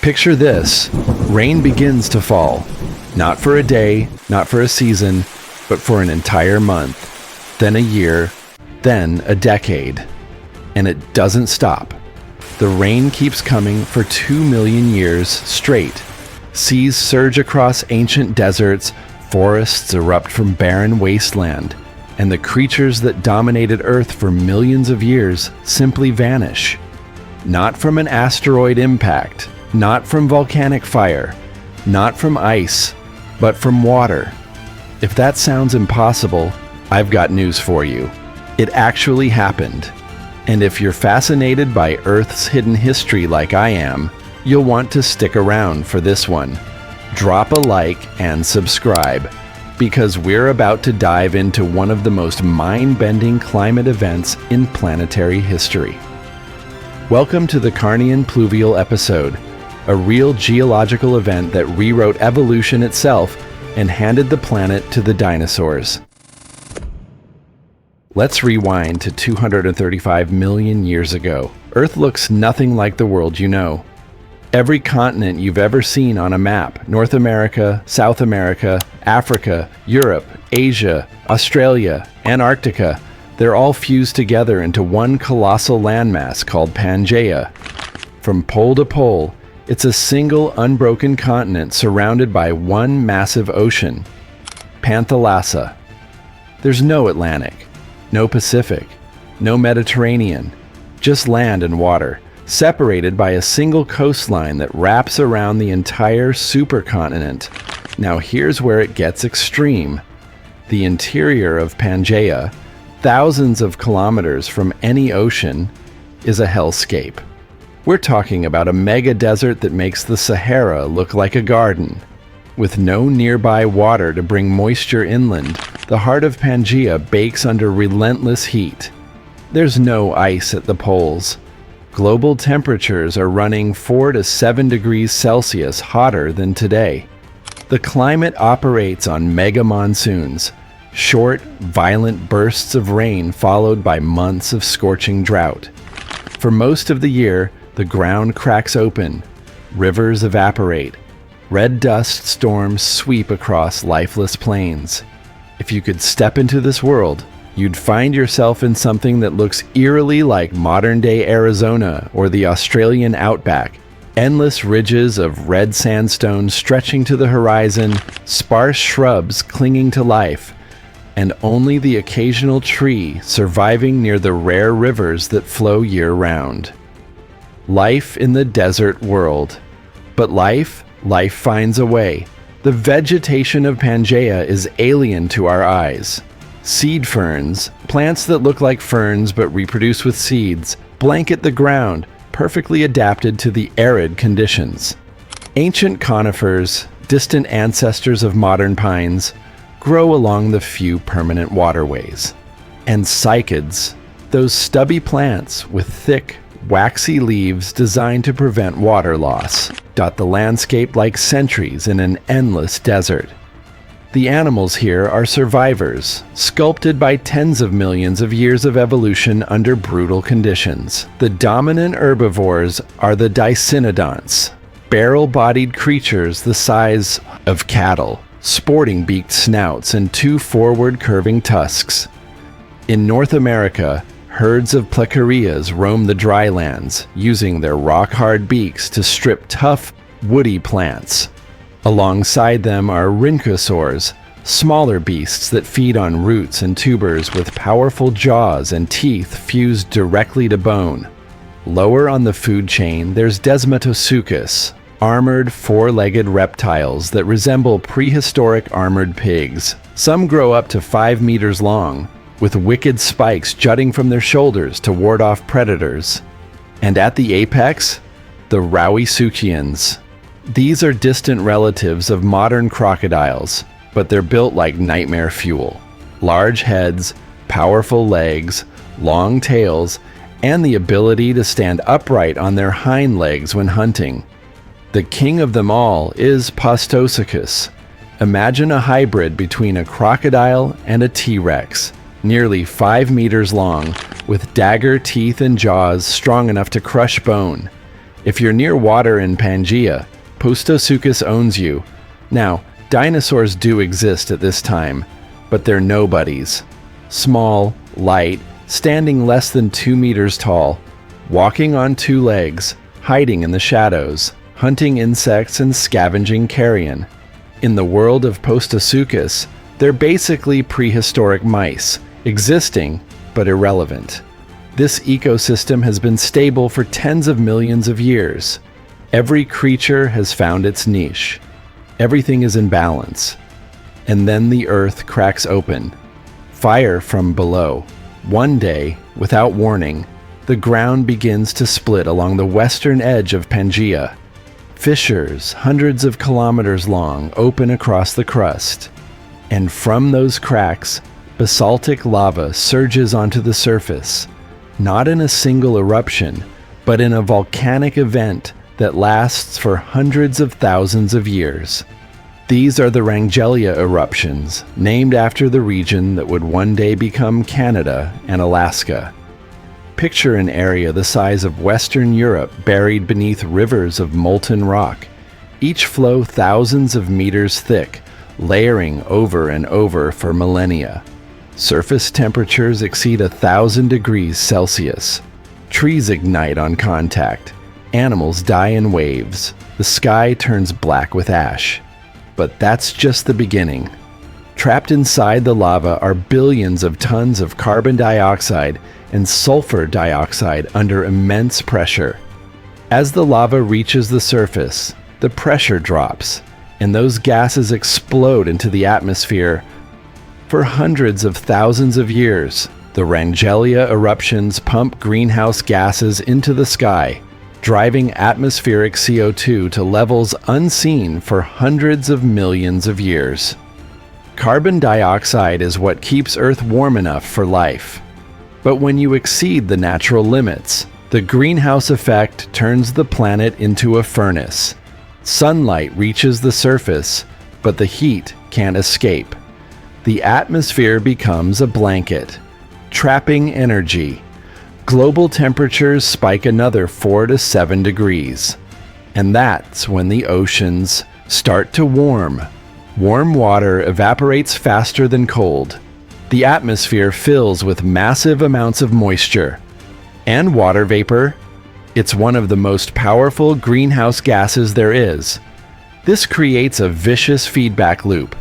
Picture this. Rain begins to fall. Not for a day, not for a season, but for an entire month, then a year, then a decade. And it doesn't stop. The rain keeps coming for 2 million years straight. Seas surge across ancient deserts, forests erupt from barren wasteland, and the creatures that dominated Earth for millions of years simply vanish. Not from an asteroid impact, not from volcanic fire, not from ice, but from water. If that sounds impossible, I've got news for you. It actually happened. And if you're fascinated by Earth's hidden history like I am, you'll want to stick around for this one. Drop a like and subscribe, because we're about to dive into one of the most mind-bending climate events in planetary history. Welcome to the Carnian Pluvial episode, a real geological event that rewrote evolution itself and handed the planet to the dinosaurs. Let's rewind to 235 million years ago. Earth looks nothing like the world you know. Every continent you've ever seen on a map, North America, South America, Africa, Europe, Asia, Australia, Antarctica, they're all fused together into one colossal landmass called Pangaea. From pole to pole, it's a single unbroken continent surrounded by one massive ocean, Pangaea. There's no Atlantic, no Pacific, no Mediterranean, just land and water, separated by a single coastline that wraps around the entire supercontinent. Now here's where it gets extreme. The interior of Pangaea, thousands of kilometers from any ocean, is a hellscape. We're talking about a mega desert that makes the Sahara look like a garden. With no nearby water to bring moisture inland, the heart of Pangaea bakes under relentless heat. There's no ice at the poles. Global temperatures are running 4 to 7 degrees Celsius hotter than today. The climate operates on mega monsoons, short, violent bursts of rain followed by months of scorching drought. For most of the year, the ground cracks open, rivers evaporate, red dust storms sweep across lifeless plains. If you could step into this world, you'd find yourself in something that looks eerily like modern-day Arizona or the Australian outback. Endless ridges of red sandstone stretching to the horizon, sparse shrubs clinging to life, and only the occasional tree surviving near the rare rivers that flow year-round. Life in the desert world. But life finds a way. The vegetation of Pangaea is alien to our eyes. Seed ferns, plants that look like ferns but reproduce with seeds, blanket the ground, perfectly adapted to the arid conditions. Ancient conifers, distant ancestors of modern pines, grow along the few permanent waterways. And cycads, those stubby plants with thick, waxy leaves designed to prevent water loss, dot the landscape like sentries in an endless desert. The animals here are survivors, sculpted by tens of millions of years of evolution under brutal conditions. The dominant herbivores are the dicynodonts, barrel-bodied creatures the size of cattle, sporting beaked snouts and 2 forward-curving tusks. In North America, herds of plecareas roam the drylands, using their rock-hard beaks to strip tough, woody plants. Alongside them are rhynchosaurs, smaller beasts that feed on roots and tubers with powerful jaws and teeth fused directly to bone. Lower on the food chain, there's Desmatosuchus, armored, 4-legged reptiles that resemble prehistoric armored pigs. Some grow up to 5 meters long, with wicked spikes jutting from their shoulders to ward off predators. And at the apex, the Rauisuchians. These are distant relatives of modern crocodiles, but they're built like nightmare fuel. Large heads, powerful legs, long tails, and the ability to stand upright on their hind legs when hunting. The king of them all is Pastosuchus. Imagine a hybrid between a crocodile and a T-Rex, nearly 5 meters long, with dagger teeth and jaws strong enough to crush bone. If you're near water in Pangaea, Postosuchus owns you. Now, dinosaurs do exist at this time, but they're nobodies. Small, light, standing less than 2 meters tall, walking on 2 legs, hiding in the shadows, hunting insects and scavenging carrion. In the world of Postosuchus, they're basically prehistoric mice, existing but irrelevant. This ecosystem has been stable for tens of millions of years. Every creature has found its niche. Everything is in balance. And then the earth cracks open. Fire from below. One day, without warning, the ground begins to split along the western edge of Pangaea. Fissures, hundreds of kilometers long, open across the crust. And from those cracks, basaltic lava surges onto the surface, not in a single eruption, but in a volcanic event that lasts for hundreds of thousands of years. These are the Pangaea eruptions, named after the region that would one day become Canada and Alaska. Picture an area the size of Western Europe buried beneath rivers of molten rock, each flow thousands of meters thick, layering over and over for millennia. Surface temperatures exceed 1,000 degrees Celsius. Trees ignite on contact. Animals die in waves. The sky turns black with ash. But that's just the beginning. Trapped inside the lava are billions of tons of carbon dioxide and sulfur dioxide under immense pressure. As the lava reaches the surface, the pressure drops, and those gases explode into the atmosphere. For hundreds of thousands of years, the Pangaea eruptions pump greenhouse gases into the sky, driving atmospheric CO2 to levels unseen for hundreds of millions of years. Carbon dioxide is what keeps Earth warm enough for life. But when you exceed the natural limits, the greenhouse effect turns the planet into a furnace. Sunlight reaches the surface, but the heat can't escape. The atmosphere becomes a blanket, trapping energy. Global temperatures spike another 4 to 7 degrees. And that's when the oceans start to warm. Warm water evaporates faster than cold. The atmosphere fills with massive amounts of moisture. And water vapor. It's one of the most powerful greenhouse gases there is. This creates a vicious feedback loop.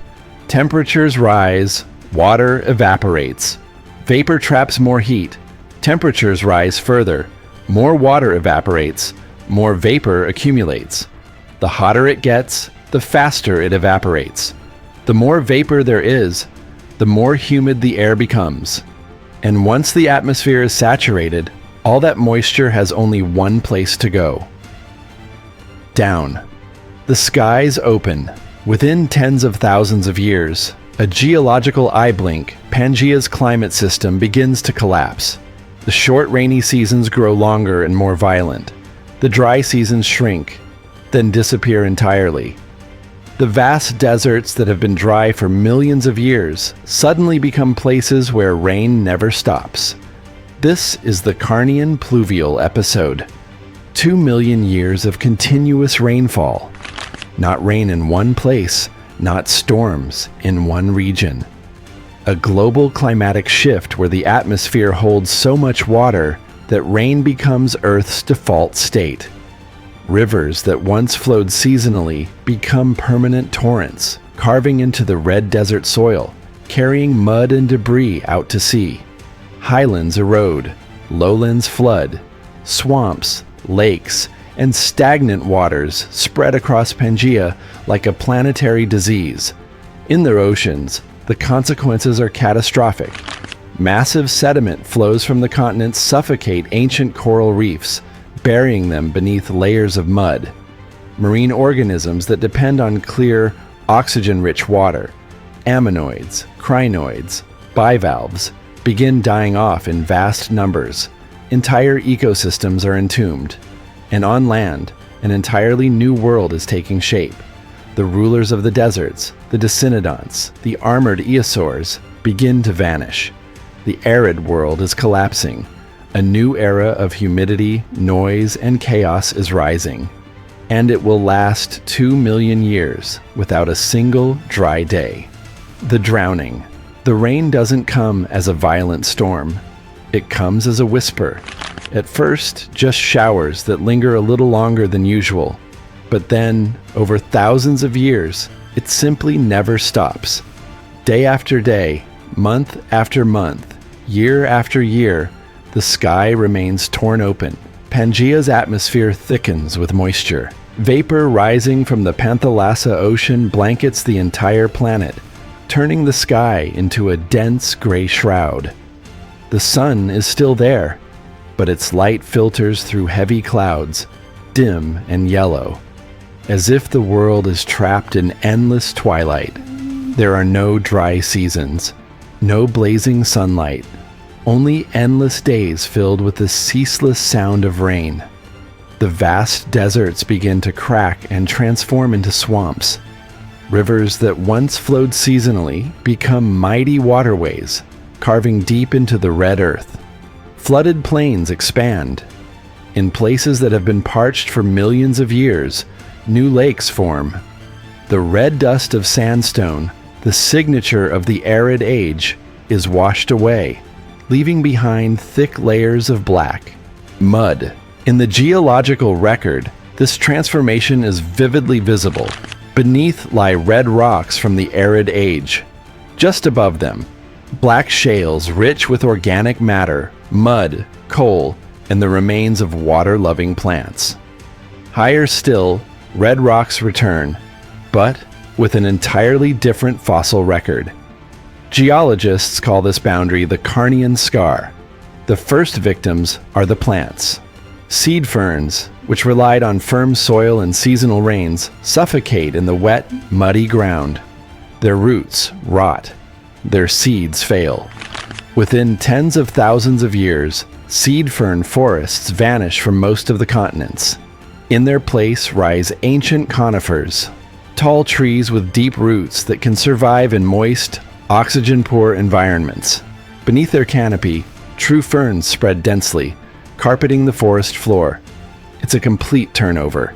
Temperatures rise, water evaporates. Vapor traps more heat. Temperatures rise further. More water evaporates. More vapor accumulates. The hotter it gets, the faster it evaporates. The more vapor there is, the more humid the air becomes. And once the atmosphere is saturated, all that moisture has only one place to go. Down. The skies open. Within tens of thousands of years, a geological eye blink, Pangaea's climate system begins to collapse. The short rainy seasons grow longer and more violent. The dry seasons shrink, then disappear entirely. The vast deserts that have been dry for millions of years suddenly become places where rain never stops. This is the Carnian Pluvial episode. 2 million years of continuous rainfall. Not rain in one place, not storms in one region. A global climatic shift where the atmosphere holds so much water that rain becomes Earth's default state. Rivers that once flowed seasonally become permanent torrents, carving into the red desert soil, carrying mud and debris out to sea. Highlands erode, lowlands flood, swamps, lakes, and stagnant waters spread across Pangaea like a planetary disease. In their oceans, the consequences are catastrophic. Massive sediment flows from the continent suffocate ancient coral reefs, burying them beneath layers of mud. Marine organisms that depend on clear, oxygen-rich water, ammonoids, crinoids, bivalves, begin dying off in vast numbers. Entire ecosystems are entombed. And on land, an entirely new world is taking shape. The rulers of the deserts, the Decinodonts, the armored eosaurs, begin to vanish. The arid world is collapsing. A new era of humidity, noise, and chaos is rising, and it will last 2 million years without a single dry day. The drowning. The rain doesn't come as a violent storm. It comes as a whisper. At first, just showers that linger a little longer than usual. But then, over thousands of years, it simply never stops. Day after day, month after month, year after year, the sky remains torn open. Pangaea's atmosphere thickens with moisture. Vapor rising from the Pangaea Ocean blankets the entire planet, turning the sky into a dense gray shroud. The sun is still there, but its light filters through heavy clouds, dim and yellow. As if the world is trapped in endless twilight. There are no dry seasons, no blazing sunlight, only endless days filled with the ceaseless sound of rain. The vast deserts begin to crack and transform into swamps. Rivers that once flowed seasonally become mighty waterways, carving deep into the red earth. Flooded plains expand. In places that have been parched for millions of years, new lakes form. The red dust of sandstone, the signature of the arid age, is washed away, leaving behind thick layers of black mud. In the geological record, this transformation is vividly visible. Beneath lie red rocks from the arid age. Just above them, black shales rich with organic matter, mud, coal, and the remains of water-loving plants. Higher still, red rocks return, but with an entirely different fossil record. Geologists call this boundary the Carnian scar. The first victims are the plants. Seed ferns, which relied on firm soil and seasonal rains, suffocate in the wet, muddy ground. Their roots rot. Their seeds fail. Within tens of thousands of years, seed fern forests vanish from most of the continents. In their place rise ancient conifers, tall trees with deep roots that can survive in moist, oxygen-poor environments. Beneath their canopy, true ferns spread densely, carpeting the forest floor. It's a complete turnover,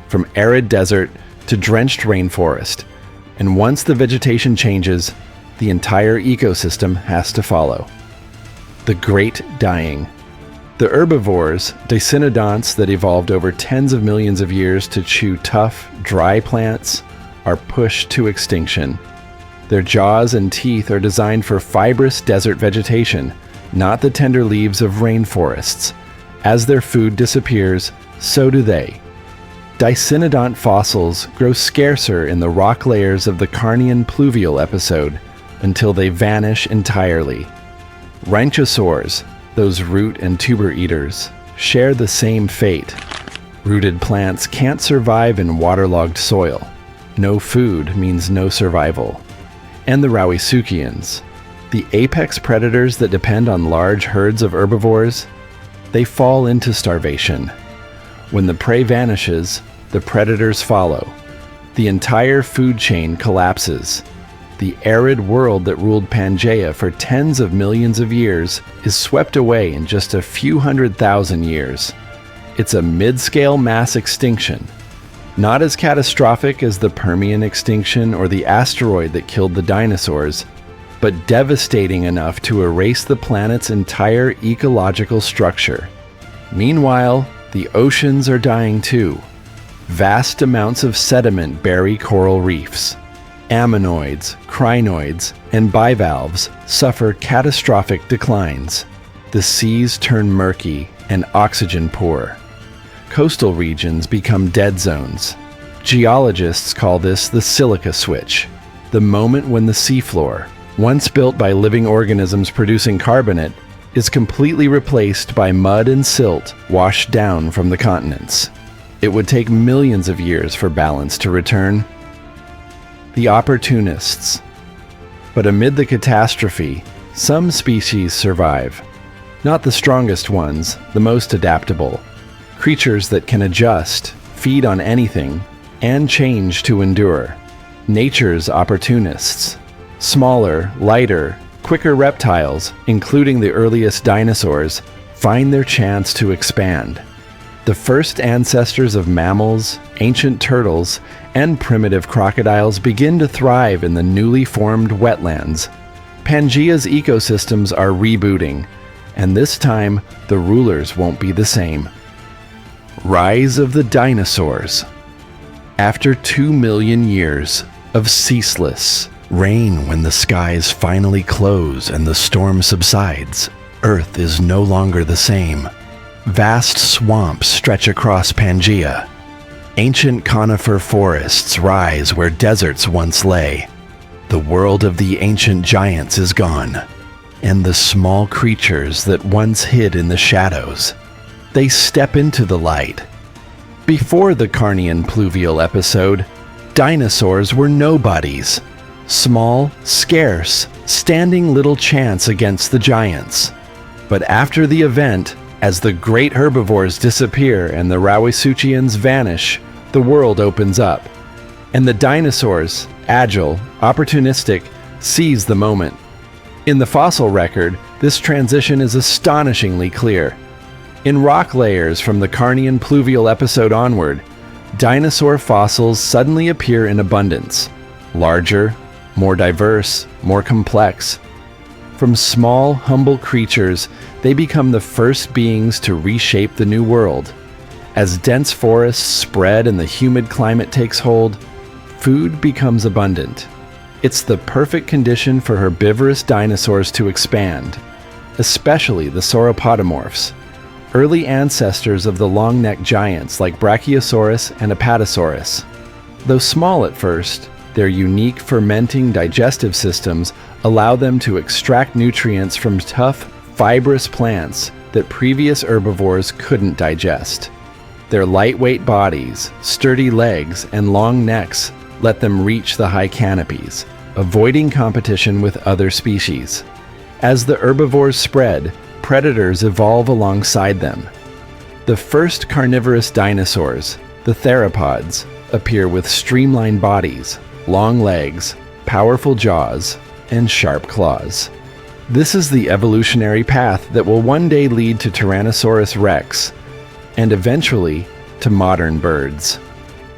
from arid desert to drenched rainforest, and once the vegetation changes, the entire ecosystem has to follow. The Great Dying. The herbivores, dicynodonts that evolved over tens of millions of years to chew tough, dry plants, are pushed to extinction. Their jaws and teeth are designed for fibrous desert vegetation, not the tender leaves of rainforests. As their food disappears, so do they. Dicynodont fossils grow scarcer in the rock layers of the Carnian Pluvial episode until they vanish entirely. Rhynchosaurs, those root and tuber eaters, share the same fate. Rooted plants can't survive in waterlogged soil. No food means no survival. And the Rauisuchians, the apex predators that depend on large herds of herbivores, they fall into starvation. When the prey vanishes, the predators follow. The entire food chain collapses. The arid world that ruled Pangaea for tens of millions of years is swept away in just a few 100,000 years. It's a mid-scale mass extinction. Not as catastrophic as the Permian extinction or the asteroid that killed the dinosaurs, but devastating enough to erase the planet's entire ecological structure. Meanwhile, the oceans are dying too. Vast amounts of sediment bury coral reefs. Ammonoids, crinoids, and bivalves suffer catastrophic declines. The seas turn murky and oxygen poor. Coastal regions become dead zones. Geologists call this the silica switch, the moment when the seafloor, once built by living organisms producing carbonate, is completely replaced by mud and silt washed down from the continents. It would take millions of years for balance to return. The opportunists. But amid the catastrophe, some species survive. Not the strongest ones, the most adaptable. Creatures that can adjust, feed on anything, and change to endure. Nature's opportunists. Smaller, lighter, quicker reptiles, including the earliest dinosaurs, find their chance to expand. The first ancestors of mammals, ancient turtles, and primitive crocodiles begin to thrive in the newly formed wetlands. Pangaea's ecosystems are rebooting, and this time the rulers won't be the same. Rise of the dinosaurs. After 2 million years of ceaseless rain, when the skies finally close and the storm subsides, Earth is no longer the same. Vast swamps stretch across Pangaea. Ancient conifer forests rise where deserts once lay. The world of the ancient giants is gone, and the small creatures that once hid in the shadows, they step into the light. Before the Carnian Pluvial episode, dinosaurs were nobodies. Small, scarce, standing little chance against the giants. But after the event, as the great herbivores disappear and the Rauisuchians vanish, the world opens up. And the dinosaurs, agile, opportunistic, seize the moment. In the fossil record, this transition is astonishingly clear. In rock layers from the Carnian Pluvial episode onward, dinosaur fossils suddenly appear in abundance. Larger, more diverse, more complex. From small, humble creatures, they become the first beings to reshape the new world. As dense forests spread and the humid climate takes hold, food becomes abundant. It's the perfect condition for herbivorous dinosaurs to expand, especially the sauropodomorphs, early ancestors of the long-necked giants like Brachiosaurus and Apatosaurus. Though small at first, their unique fermenting digestive systems allow them to extract nutrients from tough, fibrous plants that previous herbivores couldn't digest. Their lightweight bodies, sturdy legs, and long necks let them reach the high canopies, avoiding competition with other species. As the herbivores spread, predators evolve alongside them. The first carnivorous dinosaurs, the theropods, appear with streamlined bodies, long legs, powerful jaws, and sharp claws. This is the evolutionary path that will one day lead to Tyrannosaurus rex, and eventually to modern birds.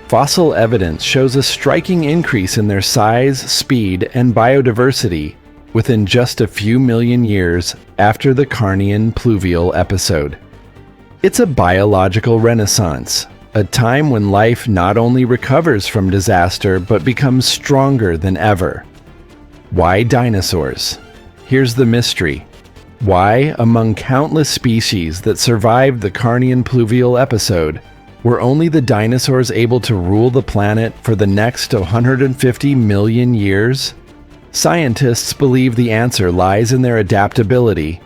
Fossil evidence shows a striking increase in their size, speed, and biodiversity within just a few million years after the Carnian Pluvial episode. It's a biological renaissance, a time when life not only recovers from disaster but becomes stronger than ever. Why dinosaurs? Here's the mystery. Why, among countless species that survived the Carnian Pluvial episode, were only the dinosaurs able to rule the planet for the next 150 million years? Scientists believe the answer lies in their adaptability.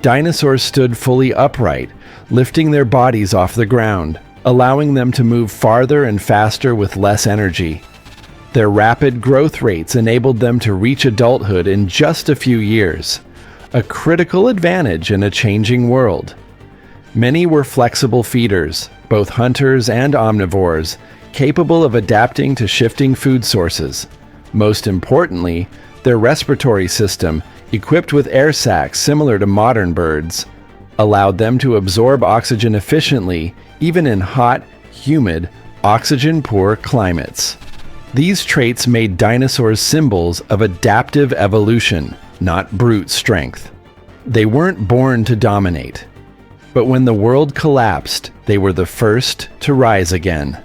Dinosaurs stood fully upright, lifting their bodies off the ground, allowing them to move farther and faster with less energy. Their rapid growth rates enabled them to reach adulthood in just a few years, a critical advantage in a changing world. Many were flexible feeders, both hunters and omnivores, capable of adapting to shifting food sources. Most importantly, their respiratory system, equipped with air sacs similar to modern birds, allowed them to absorb oxygen efficiently even in hot, humid, oxygen-poor climates. These traits made dinosaurs symbols of adaptive evolution, not brute strength. They weren't born to dominate, but when the world collapsed, they were the first to rise again.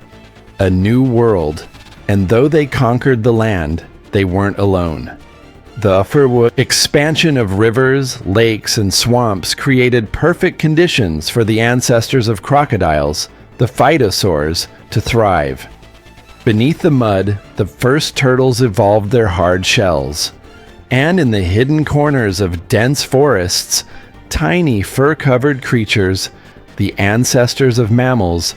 A new world, and though they conquered the land, they weren't alone. The upward expansion of rivers, lakes, and swamps created perfect conditions for the ancestors of crocodiles, the phytosaurs, to thrive. Beneath the mud, the first turtles evolved their hard shells. And in the hidden corners of dense forests, tiny fur-covered creatures, the ancestors of mammals,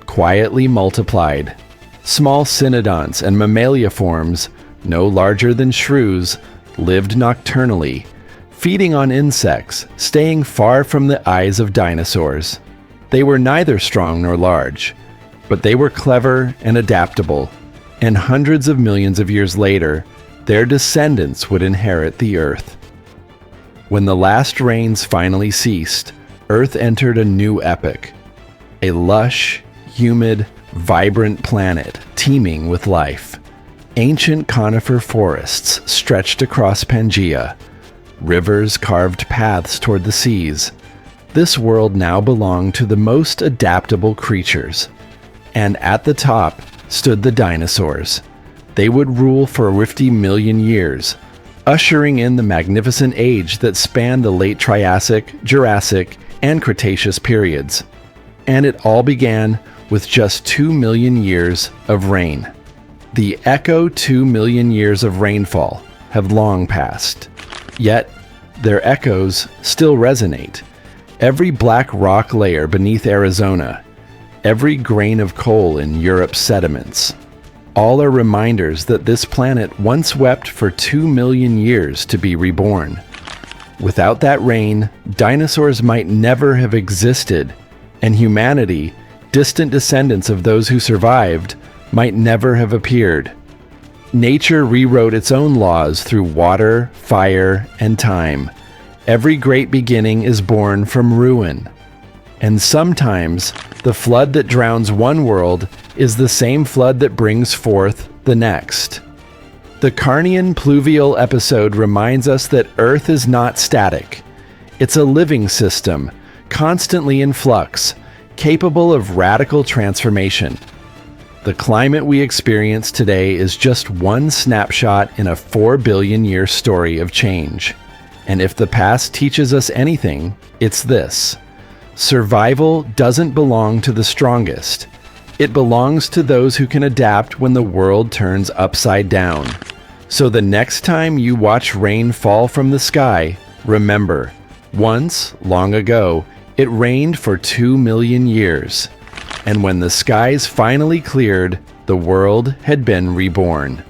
quietly multiplied. Small cynodonts and mammalia forms, no larger than shrews, lived nocturnally, feeding on insects, staying far from the eyes of dinosaurs. They were neither strong nor large, but they were clever and adaptable, and hundreds of millions of years later, their descendants would inherit the earth. When the last rains finally ceased, Earth entered a new epoch. A lush, humid, vibrant planet teeming with life. Ancient conifer forests stretched across Pangaea. Rivers carved paths toward the seas. This world now belonged to the most adaptable creatures. And at the top stood the dinosaurs. They would rule for 50 million years, ushering in the magnificent age that spanned the late Triassic, Jurassic, and Cretaceous periods. And it all began with just 2 million years of rain. The echo 2 million years of rainfall have long passed. Yet, their echoes still resonate. Every black rock layer beneath Arizona, every grain of coal in Europe's sediments, all are reminders that this planet once wept for 2 million years to be reborn. Without that rain, dinosaurs might never have existed, and humanity, distant descendants of those who survived, might never have appeared. Nature rewrote its own laws through water, fire, and time. Every great beginning is born from ruin. And sometimes, the flood that drowns one world is the same flood that brings forth the next. The Carnian Pluvial episode reminds us that Earth is not static. It's a living system, constantly in flux, capable of radical transformation. The climate we experience today is just one snapshot in a 4 billion year story of change. And if the past teaches us anything, it's this: survival doesn't belong to the strongest. It belongs to those who can adapt when the world turns upside down. So the next time you watch rain fall from the sky, remember, once, long ago, it rained for 2 million years. And when the skies finally cleared, the world had been reborn.